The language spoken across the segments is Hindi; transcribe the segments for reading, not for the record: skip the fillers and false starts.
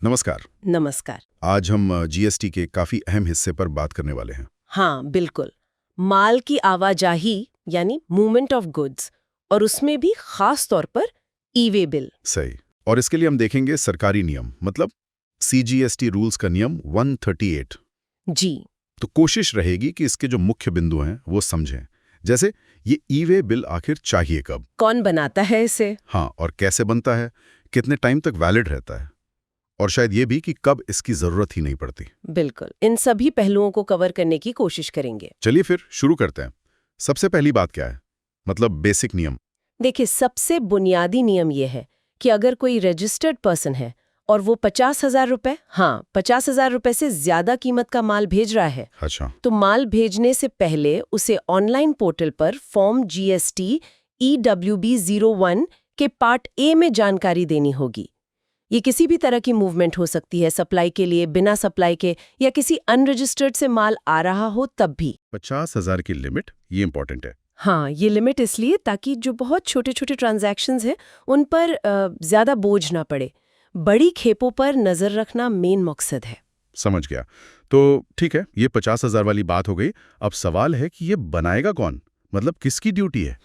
नमस्कार। नमस्कार। आज हम जीएसटी के काफी अहम हिस्से पर बात करने वाले हैं। हाँ, बिल्कुल। माल की आवाजाही यानी मूवमेंट ऑफ गुड्स, और उसमें भी खास तौर पर ई-वे बिल। सही। और इसके लिए हम देखेंगे सरकारी नियम, मतलब सीजीएसटी रूल्स का नियम 138। जी। तो कोशिश रहेगी कि इसके जो मुख्य बिंदु हैं वो समझें। जैसे ये ई-वे बिल आखिर चाहिए कब, कौन बनाता है इसे? हाँ, और कैसे बनता है, कितने टाइम तक वैलिड रहता है, और शायद ये भी कि कब इसकी जरूरत ही नहीं पड़ती। बिल्कुल, इन सभी पहलुओं को कवर करने की कोशिश करेंगे। चलिए फिर शुरू करते हैं। सबसे पहली बात क्या है, मतलब बेसिक नियम। देखिए, सबसे बुनियादी नियम ये है कि अगर कोई रजिस्टर्ड पर्सन है और वो 50,000 रुपए, हाँ 50,000 रुपए से ज्यादा कीमत का माल भेज रहा है, अच्छा। तो माल भेजने से पहले उसे ऑनलाइन पोर्टल पर फॉर्म GST EWB 01 के पार्ट ए में जानकारी देनी होगी। ये किसी भी तरह की मूवमेंट हो सकती है, सप्लाई के लिए, बिना सप्लाई के, या किसी अनरजिस्टर्ड से माल आ रहा हो तब भी। 50,000 की लिमिट, ये इंपॉर्टेंट है। हाँ, ये लिमिट इसलिए ताकि जो बहुत छोटे छोटे ट्रांजैक्शंस हैं उन पर ज्यादा बोझ ना पड़े। बड़ी खेपों पर नजर रखना मेन मकसद है। समझ गया। तो ठीक है, ये 50,000 वाली बात हो गई। अब सवाल है कि ये बनाएगा कौन, मतलब किसकी ड्यूटी है।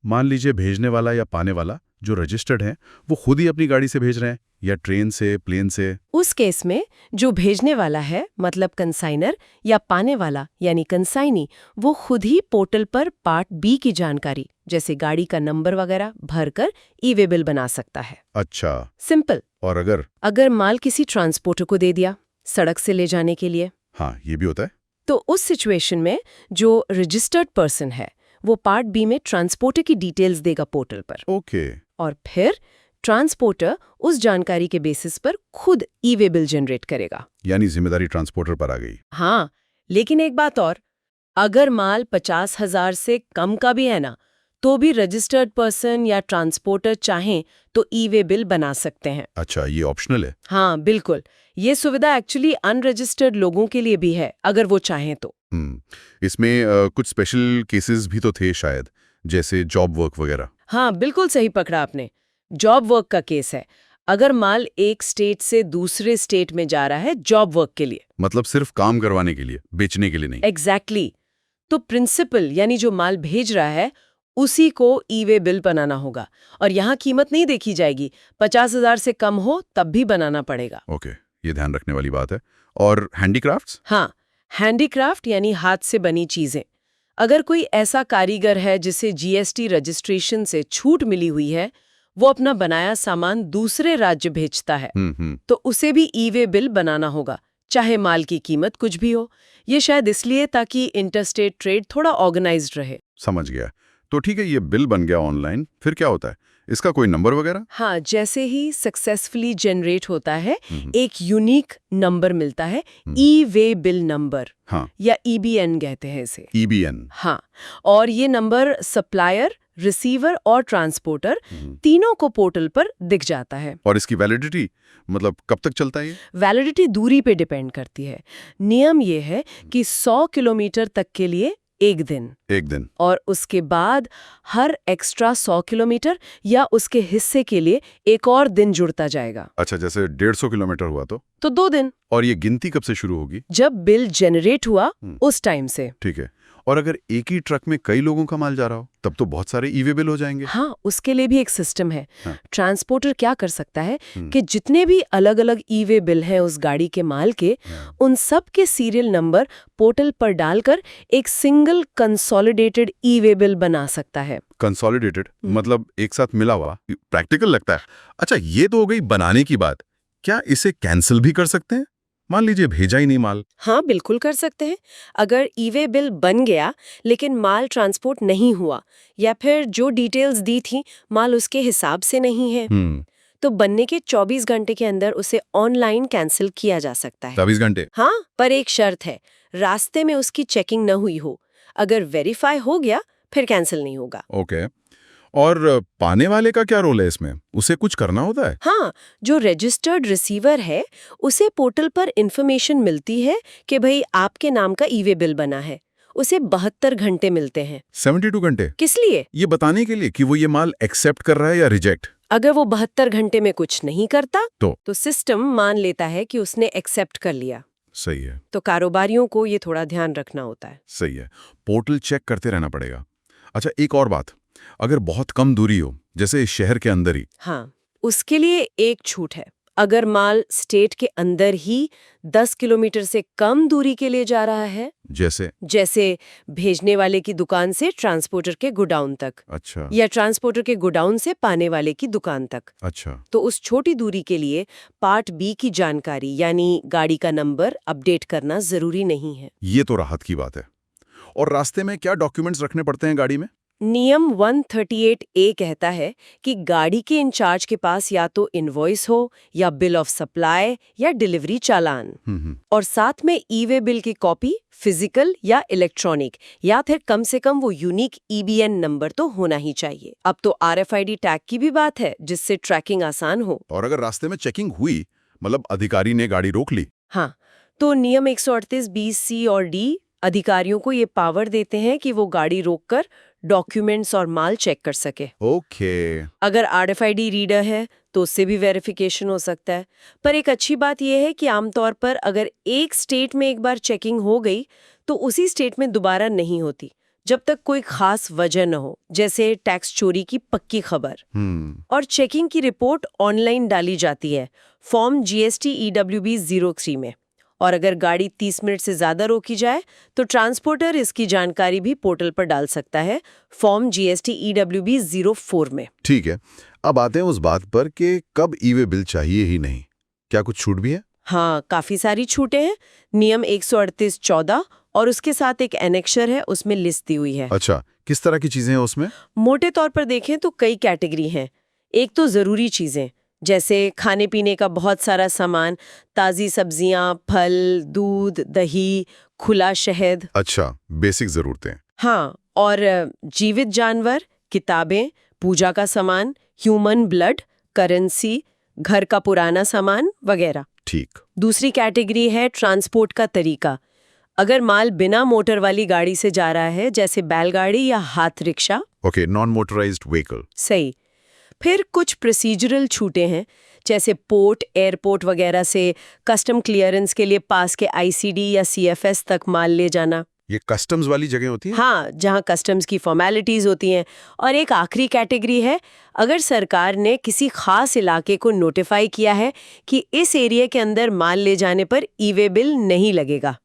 मान लीजिए भेजने वाला या पाने वाला जो रजिस्टर्ड है वो खुद ही अपनी गाड़ी से भेज रहे हैं, या ट्रेन से, प्लेन से। उस केस में जो भेजने वाला है, मतलब कंसाइनर, या पाने वाला यानी कंसाइनी, वो खुद ही पोर्टल पर पार्ट बी की जानकारी जैसे गाड़ी का नंबर वगैरह भरकर ई-वे बिल बना सकता है। अच्छा। सिंपल। और अगर माल किसी ट्रांसपोर्टर को दे दिया सड़क से ले जाने के लिए, हाँ, ये भी होता है, तो उस सिचुएशन में जो रजिस्टर्ड पर्सन है वो पार्ट बी में ट्रांसपोर्टर की डिटेल्स देगा पोर्टल पर। ओके। और फिर ट्रांसपोर्टर उस जानकारी के बेसिस पर खुद ई-वे बिल जनरेट करेगा। यानी जिम्मेदारी ट्रांसपोर्टर पर आ गई। हाँ, लेकिन एक बात और, अगर माल 50,000 से कम का भी है ना, तो भी रजिस्टर्ड पर्सन या ट्रांसपोर्टर चाहें तो ई-वे बिल बना सकते हैं। अच्छा, ये ऑप्शनल है। हाँ, बिल्कुल। ये सुविधा एक्चुअली अनरजिस्टर्ड लोगों के लिए भी है, अगर वो चाहें तो। इसमें कुछ स्पेशल केसेस भी तो थे शायद, जैसे जॉब वर्क वगैरह। हाँ, बिल्कुल सही पकड़ा आपने। जॉब वर्क का केस है। अगर माल एक स्टेट से दूसरे स्टेट में जा रहा है जॉब वर्क के लिए, मतलब सिर्फ काम करवाने के लिए, बेचने के लिए नहीं। एग्जैक्टली। तो प्रिंसिपल यानी जो माल भेज रहा है उसी को ई-वे बिल बनाना होगा, और यहाँ कीमत नहीं देखी जाएगी। 50,000 से कम हो तब भी बनाना पड़ेगा। ओके, ये ध्यान रखने वाली बात है। और हैंडीक्राफ्ट्स? हाँ, हैंडीक्राफ्ट यानी हाथ से बनी चीजें। अगर कोई ऐसा कारीगर है जिसे जीएसटी रजिस्ट्रेशन से छूट मिली हुई है, वो अपना बनाया सामान दूसरे राज्य भेजता है, तो उसे भी ई-वे बिल बनाना होगा, चाहे माल की कीमत कुछ भी हो। ये शायद इसलिए ताकि इंटरस्टेट ट्रेड थोड़ा ऑर्गेनाइज्ड रहे। समझ गया। तो ठीक है, ये बिल बन गया ऑनलाइन, फिर क्या होता है? इसका कोई नंबर वगैरह? हाँ, जैसे ही सक्सेसफुली जनरेट होता है एक यूनिक नंबर मिलता है, ई-वे बिल नंबर। हाँ, या EBN कहते हैं इसे। EBN। हाँ, और ये नंबर सप्लायर, रिसीवर और ट्रांसपोर्टर तीनों को पोर्टल पर दिख जाता है। और इसकी वैलिडिटी, मतलब कब तक चलता है ये? वैलिडिटी दूरी पे डिपेंड करती है। नियम ये है कि 100 किलोमीटर तक के लिए एक दिन, और उसके बाद हर एक्स्ट्रा 100 किलोमीटर या उसके हिस्से के लिए एक और दिन जुड़ता जाएगा। अच्छा, जैसे 150 किलोमीटर हुआ तो 2 दिन। और ये गिनती कब से शुरू होगी? जब बिल जनरेट हुआ उस टाइम से। ठीक है। और अगर एक ही ट्रक में कई लोगों का माल जा रहा हो, तब तो बहुत सारे ई-वे बिल हो जाएंगे। हाँ, उसके लिए भी एक सिस्टम है। हाँ। ट्रांसपोर्टर क्या कर सकता है कि जितने भी अलग अलग ई-वे बिल हैं उस गाड़ी के माल के, उन सब के सीरियल नंबर पोर्टल पर डालकर एक सिंगल कंसोलिडेटेड ई-वे बिल बना सकता है। कंसोलिडेटेड मतलब एक साथ मिला हुआ, प्रैक्टिकल लगता है। अच्छा, ये तो हो गई बनाने की बात। क्या इसे कैंसिल भी कर सकते हैं? मान लीजिए भेजा ही नहीं माल। हाँ, बिल्कुल कर सकते हैं। अगर ई-वे बिल बन गया लेकिन माल ट्रांसपोर्ट नहीं हुआ, या फिर जो डिटेल्स दी थी माल उसके हिसाब से नहीं है, तो बनने के 24 घंटे के अंदर उसे ऑनलाइन कैंसिल किया जा सकता है। 24 घंटे? हाँ, पर एक शर्त है, रास्ते में उसकी चेकिंग न हुई हो। अगर वेरीफाई हो गया फिर कैंसिल नहीं होगा। ओके। और पाने वाले का क्या रोल है इसमें? उसे कुछ करना होता है? हाँ, जो रजिस्टर्ड रिसीवर है उसे पोर्टल पर इंफॉर्मेशन मिलती है कि भाई आपके नाम का ई-वे बिल बना है। उसे 72 घंटे मिलते हैं। 72 घंटे? किस लिए? ये बताने के लिए कि वो ये माल एक्सेप्ट कर रहा है या रिजेक्ट। अगर वो 72 घंटे में कुछ नहीं करता तो सिस्टम मान लेता है कि उसने एक्सेप्ट कर लिया। सही है। तो कारोबारियों को ये थोड़ा ध्यान रखना होता है। सही है, पोर्टल चेक करते रहना पड़ेगा। अच्छा, एक और बात, अगर बहुत कम दूरी हो, जैसे शहर के अंदर ही। हाँ, उसके लिए एक छूट है। अगर माल स्टेट के अंदर ही 10 किलोमीटर से कम दूरी के लिए जा रहा है, जैसे भेजने वाले की दुकान से ट्रांसपोर्टर के गोडाउन तक, अच्छा, या ट्रांसपोर्टर के गोडाउन से पाने वाले की दुकान तक, अच्छा, तो उस छोटी दूरी के लिए पार्ट बी की जानकारी यानी गाड़ी का नंबर अपडेट करना जरूरी नहीं है। ये तो राहत की बात है। और रास्ते में क्या डॉक्यूमेंट्स रखने पड़ते हैं गाड़ी में? नियम 138A कहता है कि गाड़ी के इंचार्ज के पास या तो इनवॉइस हो या बिल ऑफ सप्लाई या डिलीवरी चालान, और साथ में ई-वे बिल की कॉपी, फिजिकल या इलेक्ट्रॉनिक, या फिर कम से कम वो यूनिक EBN नंबर तो होना ही चाहिए। अब तो RFID टैग की भी बात है, जिससे ट्रैकिंग आसान हो। और अगर रास्ते में चेकिंग हुई, मतलब अधिकारी ने गाड़ी रोक ली, हाँ, तो नियम 138B(C) और D अधिकारियों को ये पावर देते हैं कि वो गाड़ी रोककर डॉक्यूमेंट्स और माल चेक कर सके। ओके। अगर RFID रीडर है तो उससे भी वेरिफिकेशन हो सकता है। पर एक अच्छी बात यह है कि आमतौर पर अगर एक स्टेट में एक बार चेकिंग हो गई तो उसी स्टेट में दोबारा नहीं होती, जब तक कोई खास वजह न हो, जैसे टैक्स चोरी की पक्की खबर। और चेकिंग की रिपोर्ट ऑनलाइन डाली जाती है फॉर्म GST EWB 03 में। और अगर गाड़ी 30 मिनट से ज्यादा रोकी जाए तो ट्रांसपोर्टर इसकी जानकारी भी पोर्टल पर डाल सकता है फॉर्म GST EWB 04 में। ठीक है, अब आते हैं उस बात पर कि कब ई-वे बिल चाहिए ही नहीं। क्या कुछ छूट भी है? हाँ, काफी सारी छूटें हैं। नियम 138(14) और उसके साथ एक एनेक्शर है, उसमें लिस्ट दी हुई है। अच्छा, किस तरह की चीजें हैं उसमें? मोटे तौर पर देखें तो कई कैटेगरी हैं। एक तो जरूरी चीजें, जैसे खाने पीने का बहुत सारा सामान, ताज़ी सब्जियां, फल, दूध, दही, खुला शहद। अच्छा, बेसिक जरूरतें। हाँ, और जीवित जानवर, किताबें, पूजा का सामान, ह्यूमन ब्लड, करेंसी, घर का पुराना सामान वगैरह। ठीक। दूसरी कैटेगरी है ट्रांसपोर्ट का तरीका। अगर माल बिना मोटर वाली गाड़ी से जा रहा है, जैसे बैलगाड़ी या हाथ rickshaw. Okay, non motorised vehicle. सही। फिर कुछ प्रोसीजरल छूटें हैं, जैसे पोर्ट, एयरपोर्ट वगैरह से कस्टम क्लियरेंस के लिए पास के ICD या CFS तक माल ले जाना। ये कस्टम्स वाली जगह होती है? हाँ, जहाँ कस्टम्स की फॉर्मेलिटीज होती हैं। और एक आखिरी कैटेगरी है, अगर सरकार ने किसी खास इलाके को नोटिफाई किया है कि इस एरिया के अंदर माल ले जाने पर ई-वे बिल नहीं लगेगा।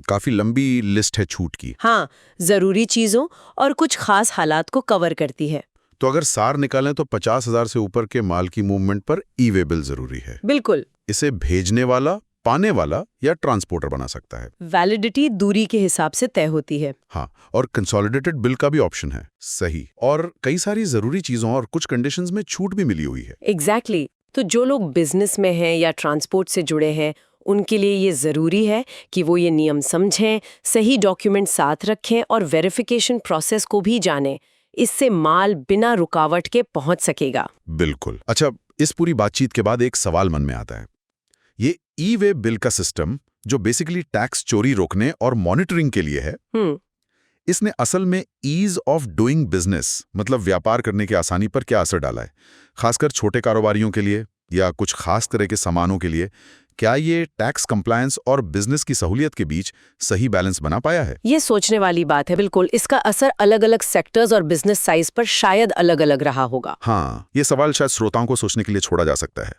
काफी लंबी लिस्ट है छूट की। हाँ, जरूरी चीजों और कुछ खास हालात को कवर करती है। तो अगर सार निकालें तो 50,000 से ऊपर के माल की मूवमेंट पर ई-वे बिल जरूरी है। बिल्कुल। इसे भेजने वाला, पाने वाला या ट्रांसपोर्टर बना सकता है। वैलिडिटी दूरी के हिसाब से तय होती है। हाँ, और कंसोलिडेटेड बिल का भी ऑप्शन है। सही। और कई सारी जरूरी चीजों और कुछ कंडीशंस में छूट भी मिली हुई है। एग्जैक्टली। तो जो लोग बिजनेस में हैं या ट्रांसपोर्ट से जुड़े हैं, उनके लिए ये जरूरी है कि वो ये नियम समझें, सही डॉक्यूमेंट साथ रखें और वेरिफिकेशन प्रोसेस को भी जानें। इससे माल बिना रुकावट के पहुंच सकेगा। बिल्कुल। अच्छा, इस पूरी बातचीत के बाद एक सवाल मन में आता है। ये ई-वे बिल का सिस्टम, जो बेसिकली टैक्स चोरी रोकने और मॉनिटरिंग के लिए है, इसने असल में ईज ऑफ डूइंग बिजनेस, मतलब व्यापार करने की आसानी पर क्या असर डाला है, खासकर छोटे कारोबारियों के लिए या कुछ खास तरह के सामानों के लिए? क्या ये टैक्स कंप्लायंस और बिजनेस की सहूलियत के बीच सही बैलेंस बना पाया है? ये सोचने वाली बात है। बिल्कुल, इसका असर अलग-अलग सेक्टर्स और बिजनेस साइज पर शायद अलग-अलग रहा होगा। हाँ, ये सवाल शायद श्रोताओं को सोचने के लिए छोड़ा जा सकता है।